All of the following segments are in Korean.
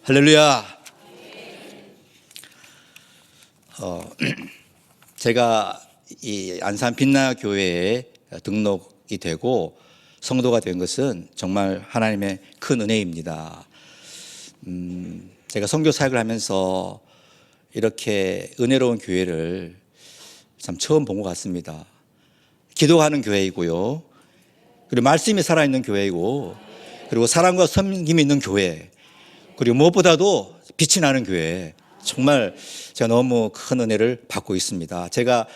할렐루야. 제가 이 안산 빛나 교회에 등록이 되고 성도가 된 것은 정말 하나님의 큰 은혜입니다. 제가 선교 사역을 하면서 이렇게 은혜로운 교회를 참 처음 본 것 같습니다. 기도하는 교회이고요, 그리고 말씀이 살아있는 교회이고, 그리고 사랑과 섬김이 있는 교회, 그리고 무엇보다도 빛이 나는 교회. 정말 제가 너무 큰 은혜를 받고 있습니다. 제가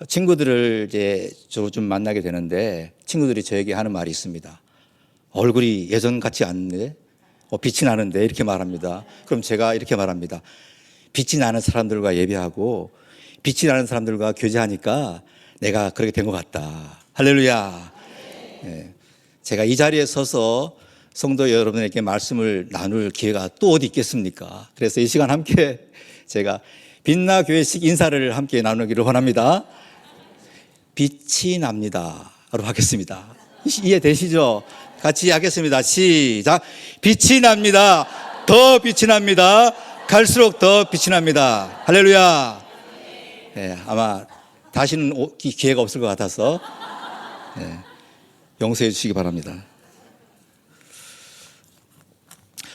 친구들을 이제 좀 만나게 되는데 친구들이 저에게 하는 말이 있습니다. 얼굴이 예전 같지 않네, 빛이 나는데, 이렇게 말합니다. 그럼 제가 이렇게 말합니다. 빛이 나는 사람들과 예배하고 빛이 나는 사람들과 교제하니까 내가 그렇게 된 것 같다. 할렐루야. 네. 제가 이 자리에 서서 성도 여러분에게 말씀을 나눌 기회가 또 어디 있겠습니까? 그래서 이 시간 함께 제가 빛나 교회식 인사를 함께 나누기를 원합니다. 빛이 납니다로 하겠습니다. 이해되시죠? 같이 하겠습니다. 시작. 빛이 납니다. 더 빛이 납니다. 갈수록 더 빛이 납니다. 할렐루야. 네, 아마 다시는 기회가 없을 것 같아서 용서해 주시기 바랍니다.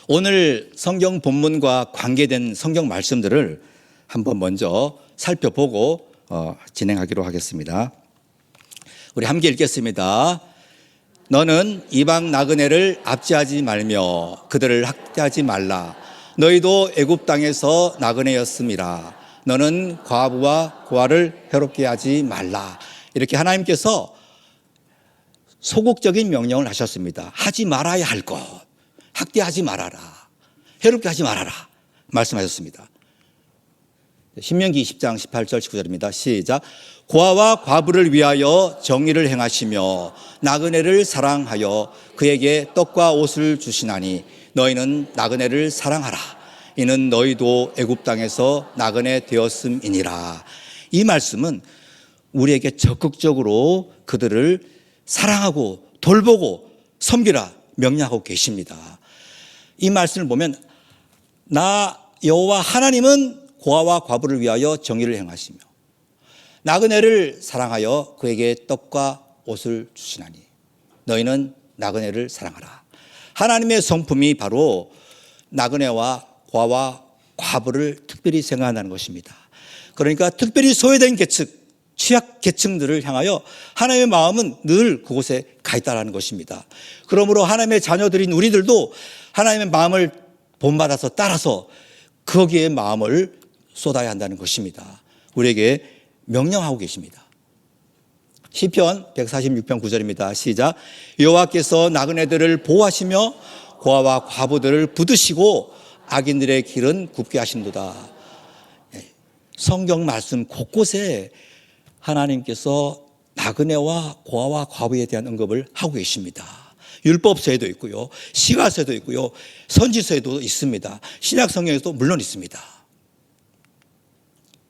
오늘 성경 본문과 관계된 성경 말씀들을 한번 먼저 살펴보고 진행하기로 하겠습니다. 우리 함께 읽겠습니다. 너는 이방 나그네를 압제하지 말며 그들을 학대하지 말라. 너희도 애굽 땅에서 나그네였음이라. 너는 과부와 고아를 해롭게 하지 말라. 이렇게 하나님께서 소극적인 명령을 하셨습니다. 하지 말아야 할 것, 학대하지 말아라, 해롭게 하지 말아라 말씀하셨습니다. 신명기 20장 18절 19절입니다. 시작. 고아와 과부를 위하여 정의를 행하시며 나그네를 사랑하여 그에게 떡과 옷을 주시나니 너희는 나그네를 사랑하라. 이는 너희도 애굽 땅에서 나그네 되었음이니라. 이 말씀은 우리에게 적극적으로 그들을 사랑하고 돌보고 섬기라 명령하고 계십니다. 이 말씀을 보면 나 여호와 하나님은 고아와 과부를 위하여 정의를 행하시며 나그네를 사랑하여 그에게 떡과 옷을 주시나니 너희는 나그네를 사랑하라. 하나님의 성품이 바로 나그네와 고아와 과부를 특별히 생각한다는 것입니다. 그러니까 특별히 소외된 계층, 취약 계층들을 향하여 하나님의 마음은 늘 그곳에 가 있다는 것입니다. 그러므로 하나님의 자녀들인 우리들도 하나님의 마음을 본받아서 따라서 거기에 마음을 쏟아야 한다는 것입니다. 우리에게 명령하고 계십니다. 시편 146편 9절입니다. 시작. 여호와께서 나그네들을 보호하시며 고아와 과부들을 붙드시고 악인들의 길은 굽게 하신도다. 성경 말씀 곳곳에 하나님께서 나그네와 고아와 과부에 대한 언급을 하고 계십니다. 율법서에도 있고요, 시가서에도 있고요, 선지서에도 있습니다. 신약 성경에도 물론 있습니다.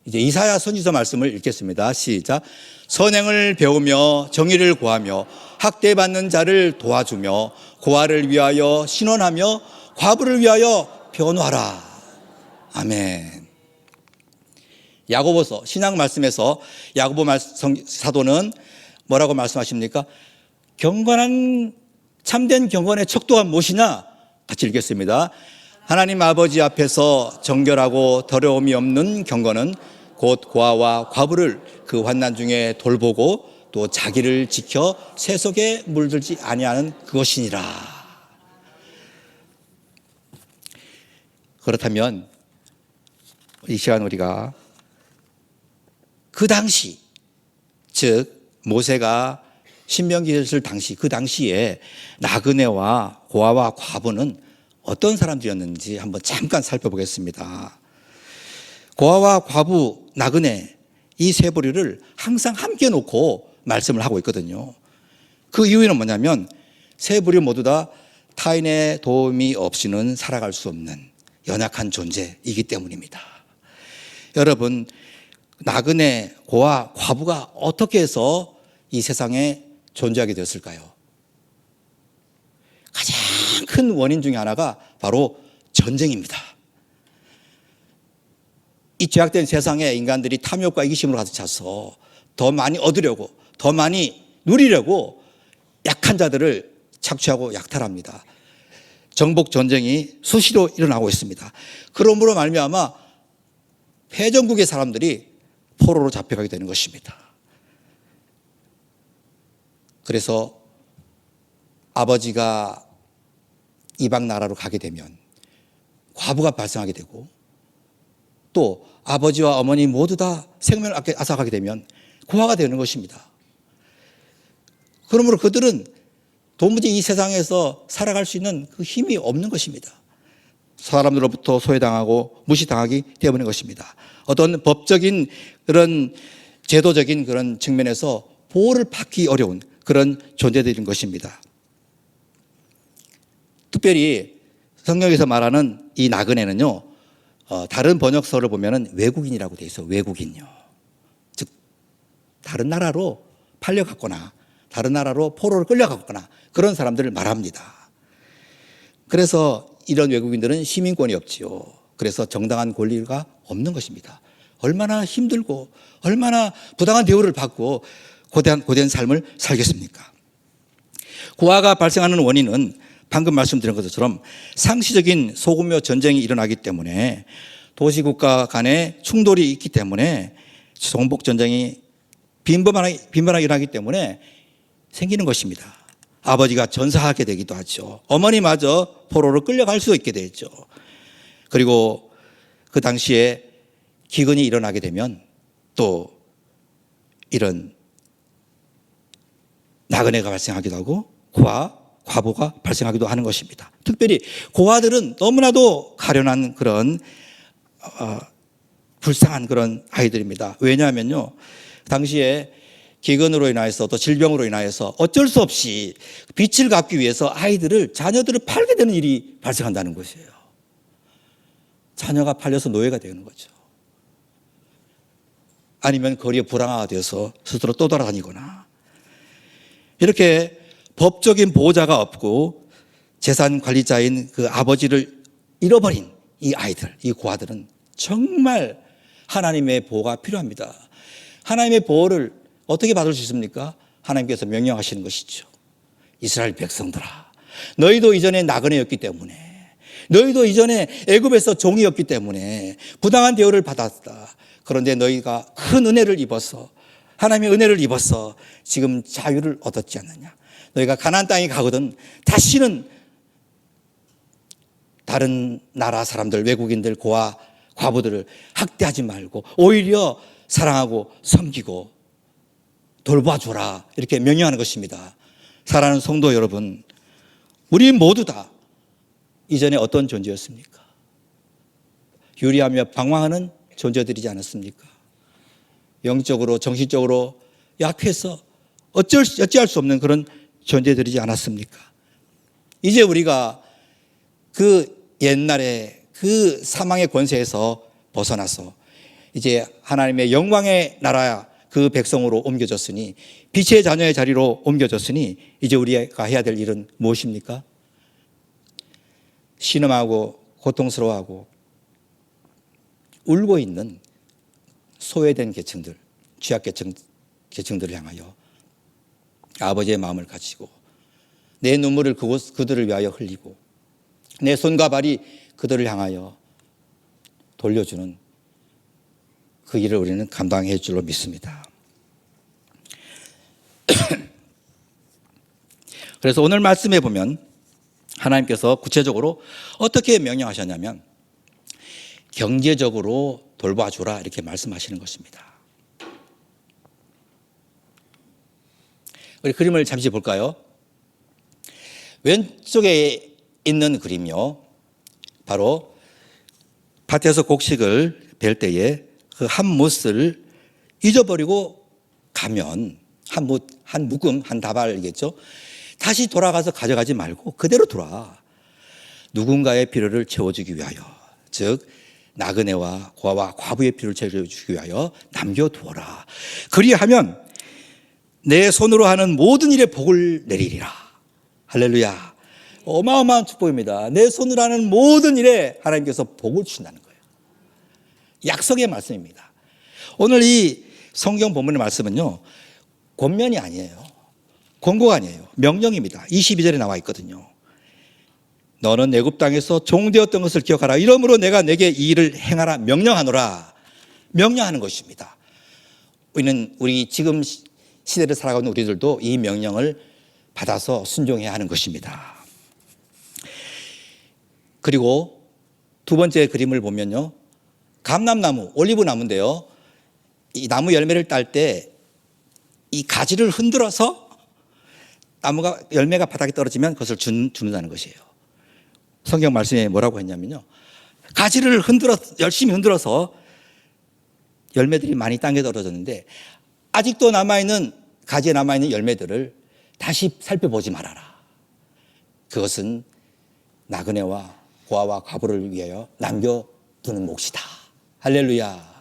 이제 이사야 선지서 말씀을 읽겠습니다. 시작. 선행을 배우며 정의를 구하며 학대받는 자를 도와주며 고아를 위하여 신원하며 과부를 위하여 변호하라. 아멘. 야고보서 신약 말씀에서 야고보 사도는 뭐라고 말씀하십니까? 경건한 참된 경건의 척도가 무엇이냐? 같이 읽겠습니다. 하나님 아버지 앞에서 정결하고 더러움이 없는 경건은 곧 고아와 과부를 그 환난 중에 돌보고 또 자기를 지켜 세속에 물들지 아니하는 그것이니라. 그렇다면 이 시간 우리가 그 당시, 즉 모세가 신명기를 쓸 당시, 그 당시에 나그네와 고아와 과부는 어떤 사람들이었는지 한번 잠깐 살펴보겠습니다. 고아와 과부, 나그네 이 세 부류를 항상 함께 놓고 말씀을 하고 있거든요. 그 이유는 뭐냐면 세 부류 모두 다 타인의 도움이 없이는 살아갈 수 없는 연약한 존재이기 때문입니다. 여러분, 나그네, 고아, 과부가 어떻게 해서 이 세상에 존재하게 되었을까요? 가장 큰 원인 중에 하나가 바로 전쟁입니다. 이 죄악된 세상에 인간들이 탐욕과 이기심으로 가득 차서 더 많이 얻으려고, 더 많이 누리려고 약한 자들을 착취하고 약탈합니다. 정복 전쟁이 수시로 일어나고 있습니다. 그러므로 말미암아 패전국의 사람들이 포로로 잡혀가게 되는 것입니다. 그래서 아버지가 이방 나라로 가게 되면 과부가 발생하게 되고, 또 아버지와 어머니 모두 다 생명을 앗아가게 되면 고아가 되는 것입니다. 그러므로 그들은 도무지 이 세상에서 살아갈 수 있는 그 힘이 없는 것입니다. 사람들로부터 소외당하고 무시당하기 때문인 것입니다. 어떤 법적인 그런 제도적인 그런 측면에서 보호를 받기 어려운 그런 존재들인 것입니다. 특별히 성경에서 말하는 이 나그네는요, 다른 번역서를 보면은 외국인이라고 되어 있어요. 외국인요. 즉 다른 나라로 팔려갔거나 다른 나라로 포로를 끌려갔거나 그런 사람들을 말합니다. 그래서 이런 외국인들은 시민권이 없지요. 그래서 정당한 권리가 없는 것입니다. 얼마나 힘들고 얼마나 부당한 대우를 받고 고된 삶을 살겠습니까? 고아가 발생하는 원인은 방금 말씀드린 것처럼 상시적인 소금요 전쟁이 일어나기 때문에, 도시국가 간의 충돌이 있기 때문에, 정복 전쟁이 빈번하게 일어나기 때문에 생기는 것입니다. 아버지가 전사하게 되기도 하죠. 어머니마저 포로로 끌려갈 수 있게 되죠. 그리고 그 당시에 기근이 일어나게 되면 또 이런 나그네가 발생하기도 하고 과부가 발생하기도 하는 것입니다. 특별히 고아들은 너무나도 가련한 그런 불쌍한 그런 아이들입니다. 왜냐하면요, 당시에 기근으로 인하여서 또 질병으로 인하여서 어쩔 수 없이 빚을 갚기 위해서 자녀들을 팔게 되는 일이 발생한다는 것이에요. 자녀가 팔려서 노예가 되는 거죠. 아니면 거리에 불황아가 되어서 스스로 또 돌아다니거나, 이렇게 법적인 보호자가 없고 재산 관리자인 그 아버지를 잃어버린 이 아이들, 이 고아들은 정말 하나님의 보호가 필요합니다. 하나님의 보호를 어떻게 받을 수 있습니까? 하나님께서 명령하시는 것이죠. 이스라엘 백성들아, 너희도 이전에 나그네였기 때문에, 너희도 이전에 애굽에서 종이었기 때문에 부당한 대우를 받았다. 그런데 너희가 큰 은혜를 입어서, 하나님의 은혜를 입어서 지금 자유를 얻었지 않느냐. 너희가 가나안 땅에 가거든 다시는 다른 나라 사람들, 외국인들, 과부들을 학대하지 말고 오히려 사랑하고 섬기고 돌봐줘라, 이렇게 명령하는 것입니다. 사랑하는 성도 여러분, 우리 모두 다 이전에 어떤 존재였습니까? 유리하며 방황하는 존재들이지 않았습니까? 영적으로 정신적으로 약해서 어찌할 수 없는 그런 존재들이지 않았습니까? 이제 우리가 그 옛날에 그 사망의 권세에서 벗어나서 이제 하나님의 영광의 나라 그 백성으로 옮겨졌으니, 빛의 자녀의 자리로 옮겨졌으니, 이제 우리가 해야 될 일은 무엇입니까? 신음하고 고통스러워하고 울고 있는 소외된 계층들, 취약계층들을 향하여 아버지의 마음을 가지고 내 눈물을 그들을 위하여 흘리고 내 손과 발이 그들을 향하여 돌려주는 그 일을 우리는 감당해 줄로 믿습니다. 그래서 오늘 말씀해 보면 하나님께서 구체적으로 어떻게 명령하셨냐면 경제적으로 돌봐주라, 이렇게 말씀하시는 것입니다. 우리 그림을 잠시 볼까요? 왼쪽에 있는 그림요, 바로 밭에서 곡식을 벨 때에 그 한 뭇을 잊어버리고 가면, 한 묶음, 한 다발이겠죠. 다시 돌아가서 가져가지 말고 그대로 돌아 누군가의 필요를 채워주기 위하여, 즉 나그네와 고아와 과부의 필요를 채워주기 위하여 남겨두어라. 그리하면 내 손으로 하는 모든 일에 복을 내리리라. 할렐루야. 어마어마한 축복입니다. 내 손으로 하는 모든 일에 하나님께서 복을 주신다는 거예요. 약속의 말씀입니다. 오늘 이 성경 본문의 말씀은요, 권면이 아니에요. 권고가 아니에요. 명령입니다. 22절에 나와 있거든요. 너는 애굽 땅에서 종되었던 것을 기억하라. 이러므로 내가 내게 이 일을 행하라 명령하노라. 명령하는 것입니다. 우리 지금 시대를 살아가는 우리들도 이 명령을 받아서 순종해야 하는 것입니다. 그리고 두 번째 그림을 보면요, 감람나무, 올리브나무인데요, 이 나무 열매를 딸 때 이 가지를 흔들어서 나무가 열매가 바닥에 떨어지면 그것을 주는다는 것이에요. 성경 말씀에 뭐라고 했냐면요, 가지를 열심히 흔들어서 열매들이 많이 땅에 떨어졌는데 아직도 남아있는 가지에 남아있는 열매들을 다시 살펴보지 말아라. 그것은 나그네와 고아와 과부를 위하여 남겨두는 몫이다. 할렐루야.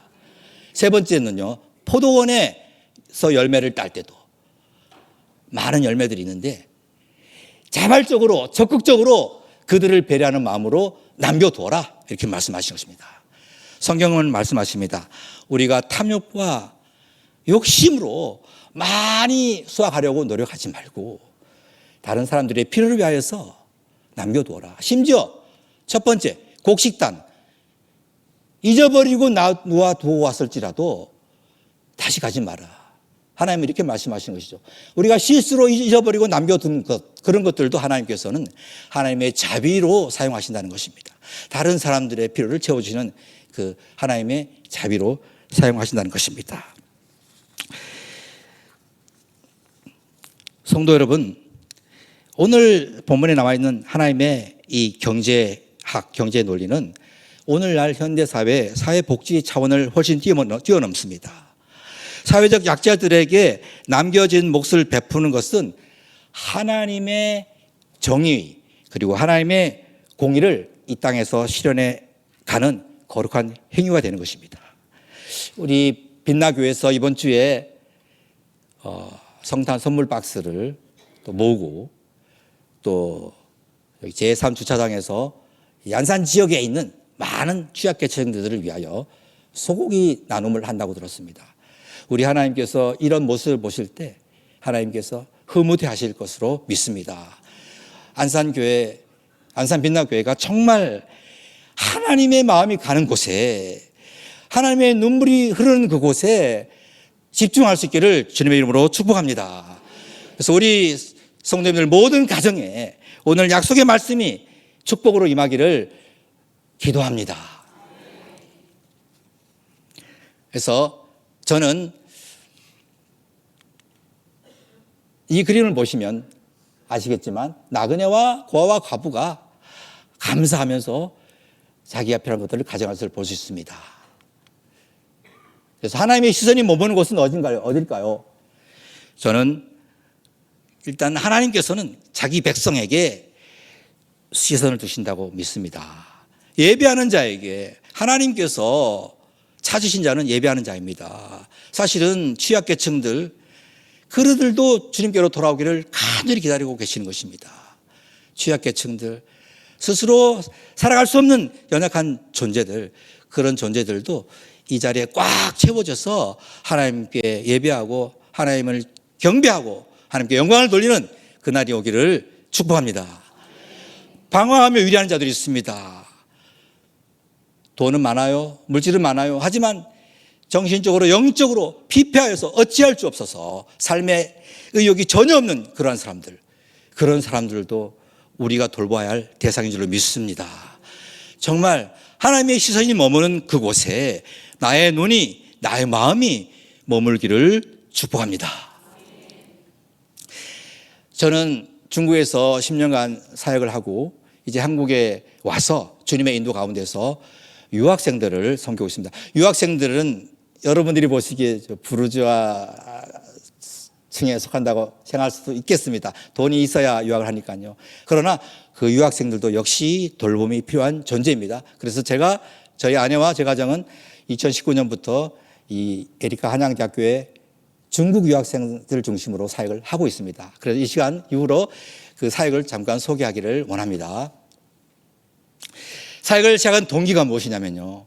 세 번째는요, 포도원에서 열매를 딸 때도 많은 열매들이 있는데 자발적으로 적극적으로 그들을 배려하는 마음으로 남겨두어라, 이렇게 말씀하신 것입니다. 성경은 말씀하십니다. 우리가 탐욕과 욕심으로 많이 수확하려고 노력하지 말고 다른 사람들의 필요를 위하여서 남겨두어라. 심지어 첫 번째, 곡식단 잊어버리고 놓아두어 왔을지라도 다시 가지 마라. 하나님은 이렇게 말씀하시는 것이죠. 우리가 실수로 잊어버리고 남겨둔 것, 그런 것들도 하나님께서는 하나님의 자비로 사용하신다는 것입니다. 다른 사람들의 필요를 채워주시는 그 하나님의 자비로 사용하신다는 것입니다. 성도 여러분, 오늘 본문에 나와 있는 하나님의 이 경제학, 경제 논리는 오늘날 현대사회 사회복지 차원을 훨씬 뛰어넘습니다. 사회적 약자들에게 남겨진 몫을 베푸는 것은 하나님의 정의 그리고 하나님의 공의를 이 땅에서 실현해 가는 거룩한 행위가 되는 것입니다. 우리 빛나교회에서 이번 주에 성탄 선물 박스를 또 모으고 또 제3주차장에서 안산 지역에 있는 많은 취약계층들을 위하여 소고기 나눔을 한다고 들었습니다. 우리 하나님께서 이런 모습을 보실 때 하나님께서 흐뭇해 하실 것으로 믿습니다. 안산교회, 안산빛나교회가 정말 하나님의 마음이 가는 곳에, 하나님의 눈물이 흐르는 그곳에 집중할 수 있기를 주님의 이름으로 축복합니다. 그래서 우리 성도님들 모든 가정에 오늘 약속의 말씀이 축복으로 임하기를 기도합니다. 그래서 저는 이 그림을 보시면 아시겠지만 나그네와 고아와 과부가 감사하면서 자기가 필요한 것들을 가져갈 것을 볼 수 있습니다. 그래서 하나님의 시선이 머무는 곳은 어딜까요? 저는 일단 하나님께서는 자기 백성에게 시선을 두신다고 믿습니다. 예배하는 자에게 하나님께서 찾으신 자는 예배하는 자입니다. 사실은 취약계층들, 그들도 주님께로 돌아오기를 간절히 기다리고 계시는 것입니다. 취약계층들, 스스로 살아갈 수 없는 연약한 존재들, 그런 존재들도 이 자리에 꽉 채워져서 하나님께 예배하고 하나님을 경배하고 하나님께 영광을 돌리는 그날이 오기를 축복합니다. 방황하며 위리하는 자들이 있습니다. 돈은 많아요, 물질은 많아요. 하지만 정신적으로 영적으로 피폐하여서 어찌할 수 없어서 삶의 의욕이 전혀 없는 그러한 사람들, 그런 사람들도 우리가 돌봐야 할 대상인 줄로 믿습니다. 정말 하나님의 시선이 머무는 그곳에 나의 눈이, 나의 마음이 머물기를 축복합니다. 저는 중국에서 10년간 사역을 하고 이제 한국에 와서 주님의 인도 가운데서 유학생들을 섬기고 있습니다. 유학생들은 여러분들이 보시기에 부르주아 층에 속한다고 생각할 수도 있겠습니다. 돈이 있어야 유학을 하니까요. 그러나 그 유학생들도 역시 돌봄이 필요한 존재입니다. 그래서 저희 아내와 제 가정은 2019년부터 이 에리카 한양대학교에 중국 유학생들 중심으로 사역을 하고 있습니다. 그래서 이 시간 이후로 그 사역을 잠깐 소개하기를 원합니다. 사역을 시작한 동기가 무엇이냐면요,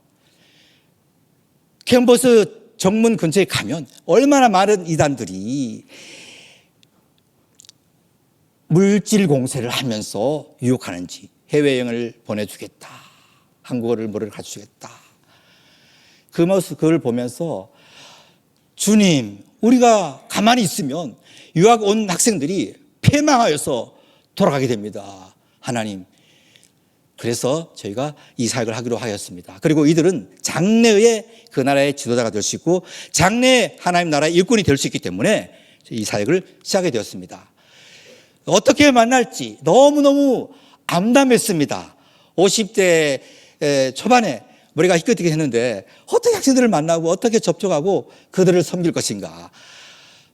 캠퍼스 정문 근처에 가면 얼마나 많은 이단들이 물질 공세를 하면서 유혹하는지. 해외여행을 보내주겠다. 한국어를 뭐를 가르쳐주겠다. 그 모습, 그걸 보면서 주님, 우리가 가만히 있으면 유학 온 학생들이 패망하여서 돌아가게 됩니다. 하나님. 그래서 저희가 이 사역을 하기로 하였습니다. 그리고 이들은 장래의 그 나라의 지도자가 될 수 있고 장래의 하나님 나라의 일꾼이 될 수 있기 때문에 이 사역을 시작하게 되었습니다. 어떻게 만날지 너무너무 암담했습니다. 50대 초반에 머리가 희끗희끗 했는데 어떻게 학생들을 만나고 어떻게 접촉하고 그들을 섬길 것인가.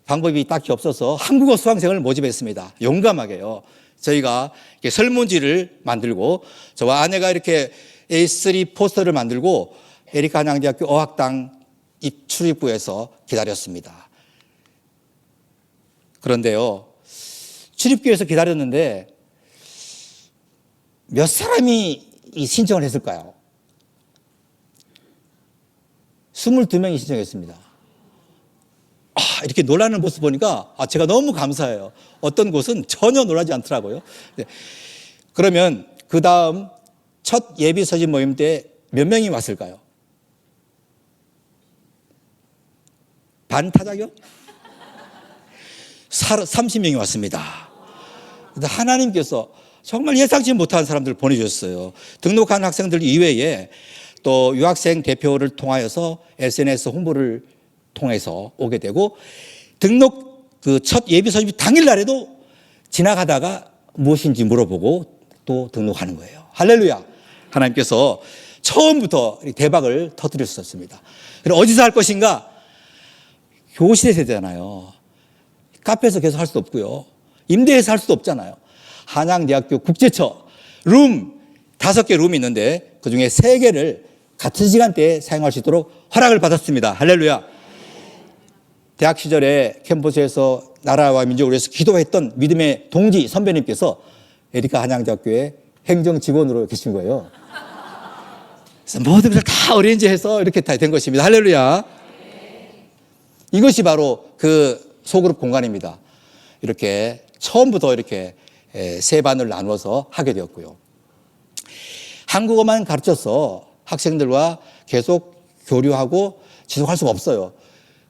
방법이 딱히 없어서 한국어 수강생을 모집했습니다. 용감하게요. 저희가 설문지를 만들고 저와 아내가 이렇게 A3 포스터를 만들고 에리카 한양대학교 어학당 출입구에서 기다렸습니다. 그런데요, 출입구에서 기다렸는데 몇 사람이 신청을 했을까요? 22명이 신청했습니다. 이렇게 놀라는 모습 보니까 제가 너무 감사해요. 어떤 곳은 전혀 놀라지 않더라고요. 네. 그러면 그 다음 첫 예비 서신 모임 때 몇 명이 왔을까요? 반타작이요? 30명이 왔습니다. 하나님께서 정말 예상치 못한 사람들을 보내주셨어요. 등록한 학생들 이외에 또 유학생 대표를 통하여서 SNS 홍보를 통해서 오게 되고 등록 그 첫 예비 서신 당일날에도 지나가다가 무엇인지 물어보고 또 등록하는 거예요. 할렐루야. 하나님께서 처음부터 대박을 터뜨렸었습니다. 그럼 어디서 할 것인가? 교실에서 해야 되잖아요. 카페에서 계속 할 수도 없고요. 임대해서 할 수도 없잖아요. 한양대학교 국제처 룸 5개 룸이 있는데 그중에 3개를 같은 시간대에 사용할 수 있도록 허락을 받았습니다. 할렐루야. 대학 시절에 캠퍼스에서 나라와 민족을 위해서 기도했던 믿음의 동지 선배님께서 에리카 한양대학교의 행정직원으로 계신 거예요. 그래서 모든 것을 다 어레인지해서 이렇게 다 된 것입니다. 할렐루야. 이것이 바로 그 소그룹 공간입니다. 이렇게 처음부터 이렇게 3반을 나누어서 하게 되었고요. 한국어만 가르쳐서 학생들과 계속 교류하고 지속할 수가 없어요.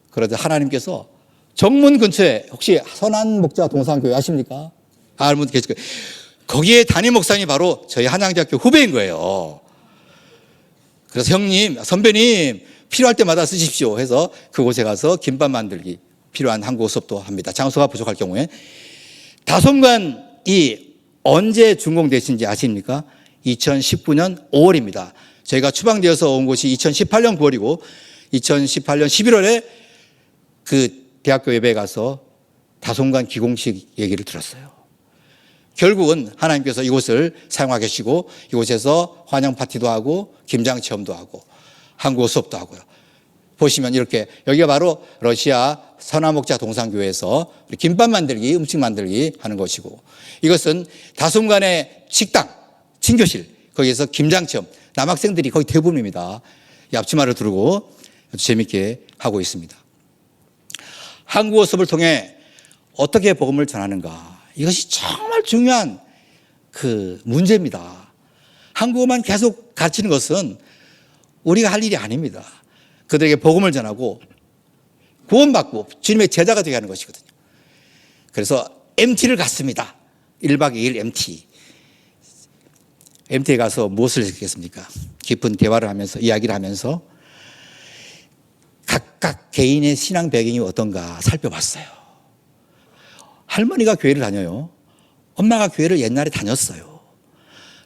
그러자 하나님께서 정문 근처에 혹시 선한 목자 동산교회 아십니까? 아는 분 계실 거예요. 거기에 담임 목사님이 바로 저희 한양대학교 후배인 거예요. 그래서 형님, 선배님 필요할 때마다 쓰십시오 해서 그곳에 가서 김밥 만들기 필요한 한국어 수업도 합니다. 장소가 부족할 경우에. 다솜관이 언제 준공되신지 아십니까? 2019년 5월입니다. 저희가 추방되어서 온 곳이 2018년 9월이고 2018년 11월에 그 대학교 예배에 가서 다솜관 기공식 얘기를 들었어요. 결국은 하나님께서 이곳을 사용하게 하시고 이곳에서 환영 파티도 하고 김장 체험도 하고 한국어 수업도 하고요. 보시면 이렇게 여기가 바로 러시아 선화목자 동산교회에서 김밥 만들기, 음식 만들기 하는 것이고 이것은 다솜관의 식당, 친교실 거기에서 김장 체험 남학생들이 거의 대부분입니다. 이 앞치마를 두르고 아주 재밌게 하고 있습니다. 한국어 수업을 통해 어떻게 복음을 전하는가 이것이 정말 중요한 그 문제입니다. 한국어만 계속 가르치는 것은 우리가 할 일이 아닙니다. 그들에게 복음을 전하고 구원받고 주님의 제자가 되게 하는 것이거든요. 그래서 MT를 갔습니다. 1박 2일 MT. MT에 가서 무엇을 했겠습니까? 깊은 대화를 하면서 이야기를 하면서 각각 개인의 신앙 배경이 어떤가 살펴봤어요. 할머니가 교회를 다녀요. 엄마가 교회를 옛날에 다녔어요.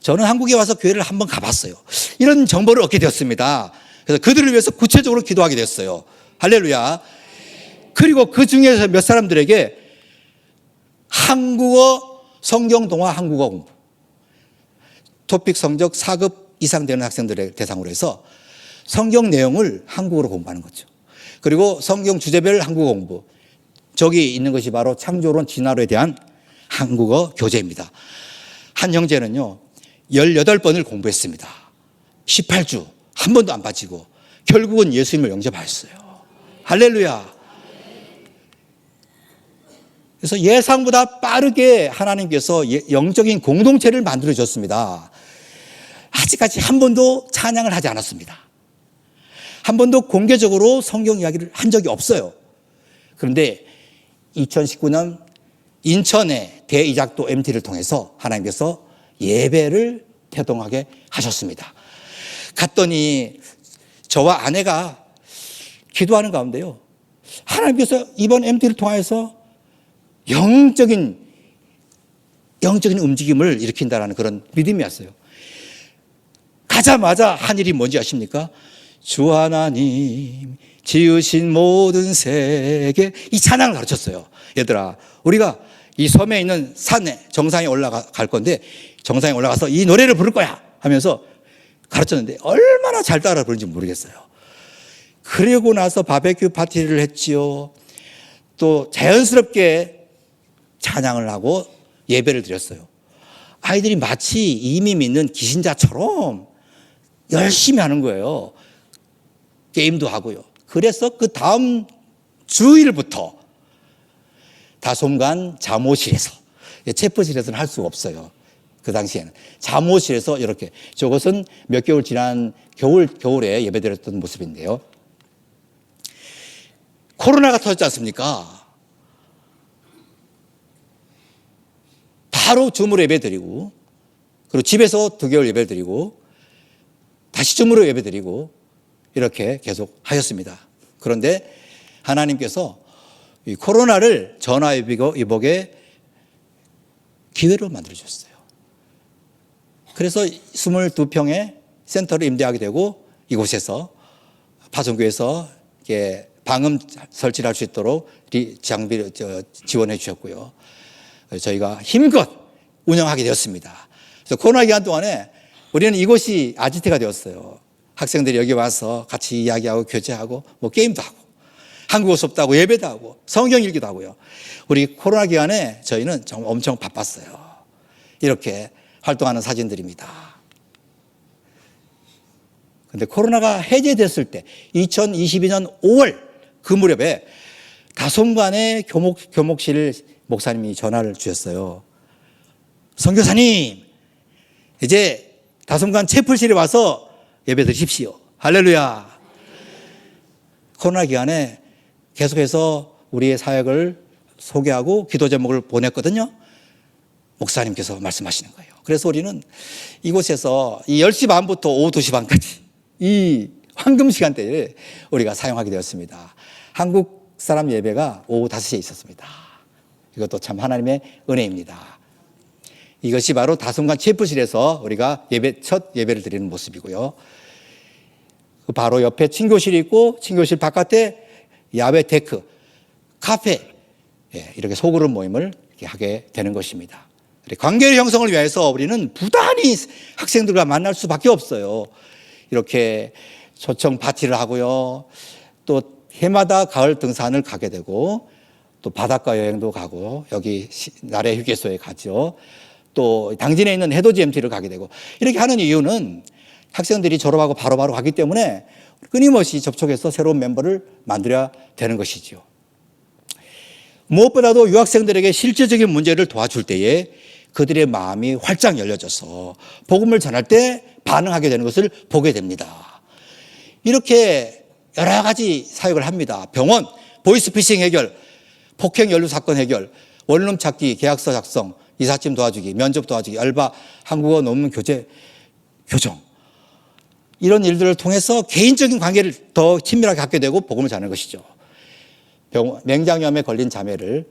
저는 한국에 와서 교회를 한번 가봤어요. 이런 정보를 얻게 되었습니다. 그래서 그들을 위해서 구체적으로 기도하게 됐어요. 할렐루야. 그리고 그 중에서 몇 사람들에게 한국어 성경 동화 한국어 공부 토픽 성적 4급 이상 되는 학생들의 대상으로 해서 성경 내용을 한국어로 공부하는 거죠. 그리고 성경 주제별 한국어 공부 저기 있는 것이 바로 창조론 진화론에 대한 한국어 교재입니다. 한 형제는요 18번을 공부했습니다. 18주 한 번도 안 빠지고 결국은 예수님을 영접하였어요. 할렐루야. 그래서 예상보다 빠르게 하나님께서 영적인 공동체를 만들어 줬습니다. 아직까지 한 번도 찬양을 하지 않았습니다. 한 번도 공개적으로 성경 이야기를 한 적이 없어요. 그런데 2019년 인천의 대이작도 MT를 통해서 하나님께서 예배를 태동하게 하셨습니다. 갔더니 저와 아내가 기도하는 가운데요, 하나님께서 이번 MT를 통해서 영적인 움직임을 일으킨다는 그런 믿음이 왔어요. 가자마자 한 일이 뭔지 아십니까? 주 하나님 지으신 모든 세계, 이 찬양을 가르쳤어요. 얘들아, 우리가 이 섬에 있는 산에 정상에 올라갈 건데 정상에 올라가서 이 노래를 부를 거야 하면서 가르쳤는데 얼마나 잘 따라 부르는지 모르겠어요. 그리고 나서 바베큐 파티를 했지요. 또 자연스럽게 찬양을 하고 예배를 드렸어요. 아이들이 마치 이미 믿는 기신자처럼 열심히 하는 거예요. 게임도 하고요. 그래서 그 다음 주일부터 다솜간 잠옷실에서, 체포실에서는 할 수가 없어요. 그 당시에는 잠옷실에서 이렇게, 저것은 몇 개월 지난 겨울에 예배드렸던 모습인데요. 코로나가 터졌지 않습니까? 바로 줌으로 예배드리고, 그리고 집에서 2개월 예배드리고, 다시 줌으로 예배드리고, 이렇게 계속 하셨습니다. 그런데 하나님께서 이 코로나를 전화위복의 기회로 만들어주셨어요. 그래서 22평의 센터를 임대하게 되고, 이곳에서 파송교에서 방음 설치를 할 수 있도록 장비를 지원해 주셨고요. 저희가 힘껏 운영하게 되었습니다. 그래서 코로나 기간 동안에 우리는 이곳이 아지트가 되었어요. 학생들이 여기 와서 같이 이야기하고 교제하고 뭐 게임도 하고 한국어 수업도 하고 예배도 하고 성경 읽기도 하고요. 우리 코로나 기간에 저희는 정말 엄청 바빴어요. 이렇게 활동하는 사진들입니다. 그런데 코로나가 해제됐을 때 2022년 5월 그 무렵에 다솜관의 교목실 목사님이 전화를 주셨어요. 선교사님, 이제 다솜관 채플실에 와서 예배 드십시오. 할렐루야. 코로나 기간에 계속해서 우리의 사역을 소개하고 기도 제목을 보냈거든요. 목사님께서 말씀하시는 거예요. 그래서 우리는 이곳에서 이 10시 반부터 오후 2시 반까지 이 황금 시간대를 우리가 사용하게 되었습니다. 한국 사람 예배가 오후 5시에 있었습니다. 이것도 참 하나님의 은혜입니다. 이것이 바로 다솜관 채플실에서 우리가 첫 예배를 드리는 모습이고요. 바로 옆에 친교실이 있고 친교실 바깥에 야외 데크, 카페, 이렇게 소그룹 모임을 이렇게 하게 되는 것입니다. 관계 형성을 위해서 우리는 부단히 학생들과 만날 수밖에 없어요. 이렇게 초청 파티를 하고요. 또 해마다 가을 등산을 가게 되고 또 바닷가 여행도 가고 여기 나래 휴게소에 가죠. 또 당진에 있는 해돋이 MT를 가게 되고 이렇게 하는 이유는 학생들이 졸업하고 바로바로 가기 때문에 끊임없이 접촉해서 새로운 멤버를 만들어야 되는 것이죠. 무엇보다도 유학생들에게 실제적인 문제를 도와줄 때에 그들의 마음이 활짝 열려져서 복음을 전할 때 반응하게 되는 것을 보게 됩니다. 이렇게 여러 가지 사역을 합니다. 병원, 보이스피싱 해결, 폭행 연루 사건 해결, 원룸 찾기, 계약서 작성, 이삿짐 도와주기, 면접 도와주기, 알바, 한국어 논문 교재, 교정. 이런 일들을 통해서 개인적인 관계를 더 친밀하게 갖게 되고 복음을 전하는 것이죠. 맹장염에 걸린 자매를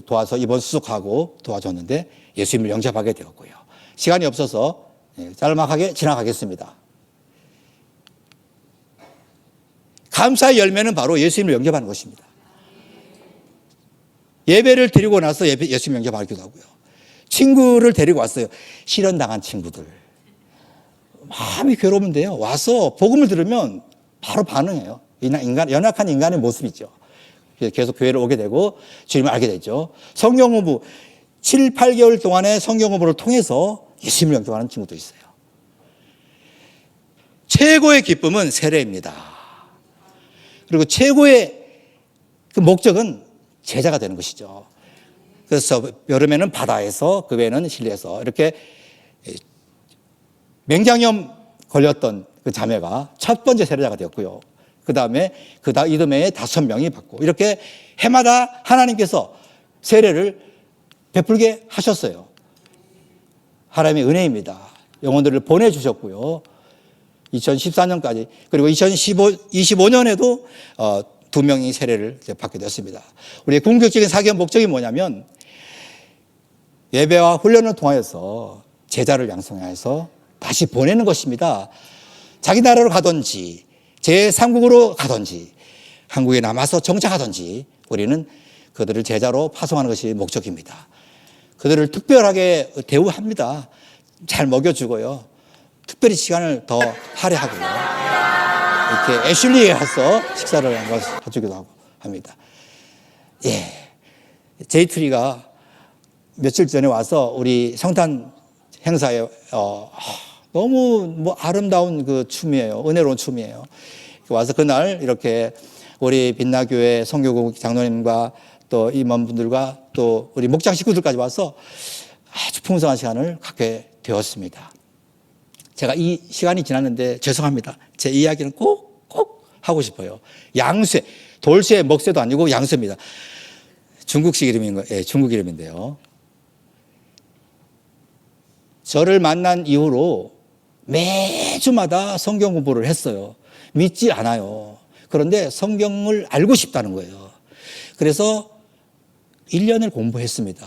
도와서 입원 수속하고 도와줬는데 예수님을 영접하게 되었고요. 시간이 없어서 짤막하게 지나가겠습니다. 감사의 열매는 바로 예수님을 영접하는 것입니다. 예배를 드리고 나서 예수님 영접하기도 하고요. 친구를 데리고 왔어요. 실현당한 친구들. 마음이 괴로운데요. 와서 복음을 들으면 바로 반응해요. 연약한 인간의 모습이죠. 계속 교회를 오게 되고 주님을 알게 되죠. 성경 공부 7, 8개월 동안의 성경 공부를 통해서 예수님을 영접하는 친구도 있어요. 최고의 기쁨은 세례입니다. 그리고 최고의 그 목적은 제자가 되는 것이죠. 그래서 여름에는 바다에서, 그 외에는 실내에서 이렇게 맹장염 걸렸던 그 자매가 첫 번째 세례자가 되었고요. 그 다음에 이듬해에 5명이 받고, 이렇게 해마다 하나님께서 세례를 베풀게 하셨어요. 하나님의 은혜입니다. 영혼들을 보내주셨고요. 2014년까지, 그리고 2025년에도 2명이 세례를 받게 됐습니다. 우리의 궁극적인 사역의 목적이 뭐냐면, 예배와 훈련을 통하여서 제자를 양성해서 다시 보내는 것입니다. 자기 나라로 가든지 제3국으로 가든지 한국에 남아서 정착하든지 우리는 그들을 제자로 파송하는 것이 목적입니다. 그들을 특별하게 대우합니다. 잘 먹여주고요. 특별히 시간을 더 할애하고요. 이렇게 애슐리에 가서 식사를 해주기도 하고 합니다. 예, 제이트리가 며칠 전에 와서 우리 성탄 행사에 너무 아름다운 그 춤이에요. 은혜로운 춤이에요. 와서 그날 이렇게 우리 빛나교회 성교국 장로님과 또 임원분들과 또 우리 목장 식구들까지 와서 아주 풍성한 시간을 갖게 되었습니다. 제가 이 시간이 지났는데 죄송합니다. 제 이야기는 꼭 하고 싶어요. 양쇠, 돌쇠, 먹쇠도 아니고 양쇠입니다. 중국식 이름인 거예요. 예, 중국 이름인데요. 저를 만난 이후로 매주마다 성경 공부를 했어요. 믿지 않아요. 그런데 성경을 알고 싶다는 거예요. 그래서 1년을 공부했습니다.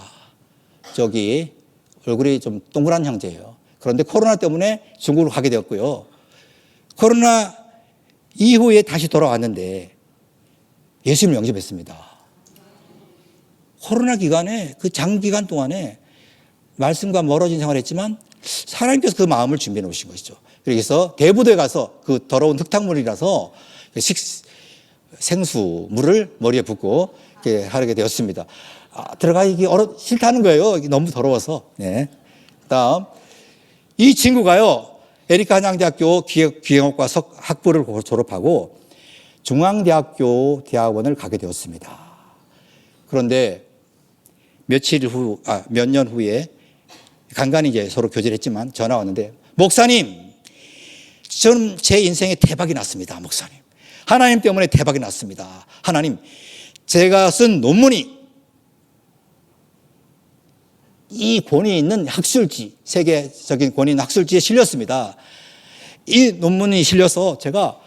저기 얼굴이 좀 동그란 형제예요. 그런데 코로나 때문에 중국으로 가게 되었고요. 코로나 이후에 다시 돌아왔는데 예수님을 영접했습니다. 코로나 기간에, 그 장기간 동안에 말씀과 멀어진 생활을 했지만 하나님께서 그 마음을 준비해 놓으신 것이죠. 그래서 대부도에 가서 그 더러운 흙탕물이라서 생수물을 머리에 붓고 이렇게 하게 되었습니다. 들어가기 싫다는 거예요. 너무 더러워서. 네. 다음, 이 친구가요, 에리카 한양대학교 기계공학과 학부를 졸업하고 중앙대학교 대학원을 가게 되었습니다. 그런데 몇 년 후에 간간히 이제 서로 교제를 했지만 전화 왔는데, 목사님, 저는 제 인생에 대박이 났습니다. 목사님, 하나님 때문에 대박이 났습니다. 하나님, 제가 쓴 논문이 이 권위 있는 학술지, 세계적인 권위 있는 학술지에 실렸습니다. 이 논문이 실려서 제가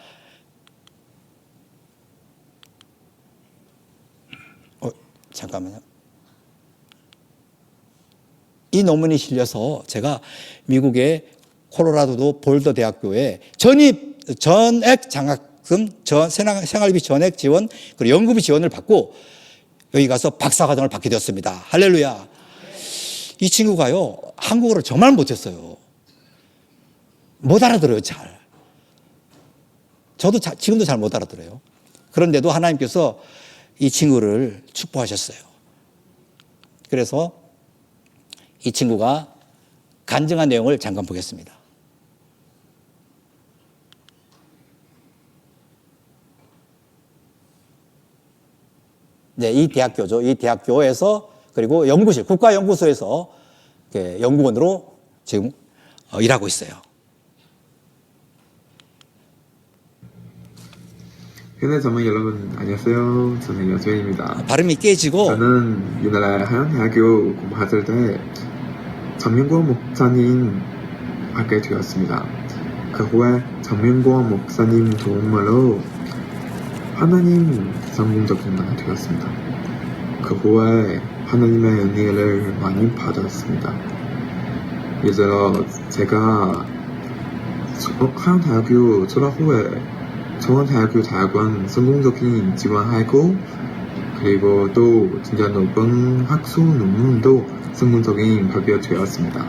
잠깐만요. 이 논문이 실려서 제가 미국의 콜로라도 볼더 대학교에 전액 장학금, 생활비 전액 지원, 그리고 연구비 지원을 받고 여기 가서 박사과정을 받게 되었습니다. 할렐루야. 이 친구가요, 한국어를 정말 못했어요. 못 알아들어요, 잘. 저도 지금도 잘 못 알아들어요. 그런데도 하나님께서 이 친구를 축복하셨어요. 그래서 이 친구가 간증한 내용을 잠깐 보겠습니다. 네, 이 대학교죠. 이 대학교에서, 그리고 연구실, 국가연구소에서 연구원으로 지금 일하고 있어요. 현대전문 여러분 안녕하세요. 저는 여주인입니다. 발음이 깨지고. 저는 옛날에 한양대학교 공부할 때 전명권 목사님 하게 되었습니다. 그 후에 전명권 목사님 도움으로 하나님 성공적인 만이 되었습니다. 그 후에 하나님의 은혜를 많이 받았습니다. 예전에 제가 한양대학교 졸업 후에 중앙대학교 대학원 성공적인 지원하고, 그리고 또 진짜 높은 학술 논문도 성공적인 발표되었습니다.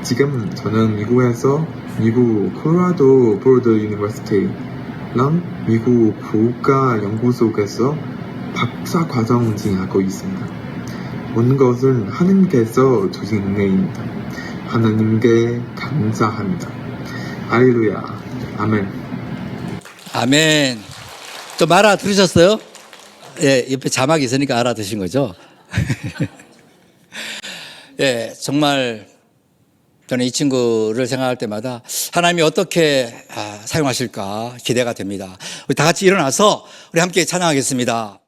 지금 저는 미국에서 미국 콜로라도 볼더 유니버시티랑 미국 국가연구소에서 박사과정 진행하고 있습니다. 모든 것은 하나님께서 주신 은혜입니다. 하나님께 감사합니다. 할렐루야. 아멘. 아멘. 좀 알아들으셨어요? 예, 옆에 자막이 있으니까 알아듣으신 거죠? 예, 정말 저는 이 친구를 생각할 때마다 하나님이 어떻게 사용하실까 기대가 됩니다. 우리 다 같이 일어나서 우리 함께 찬양하겠습니다.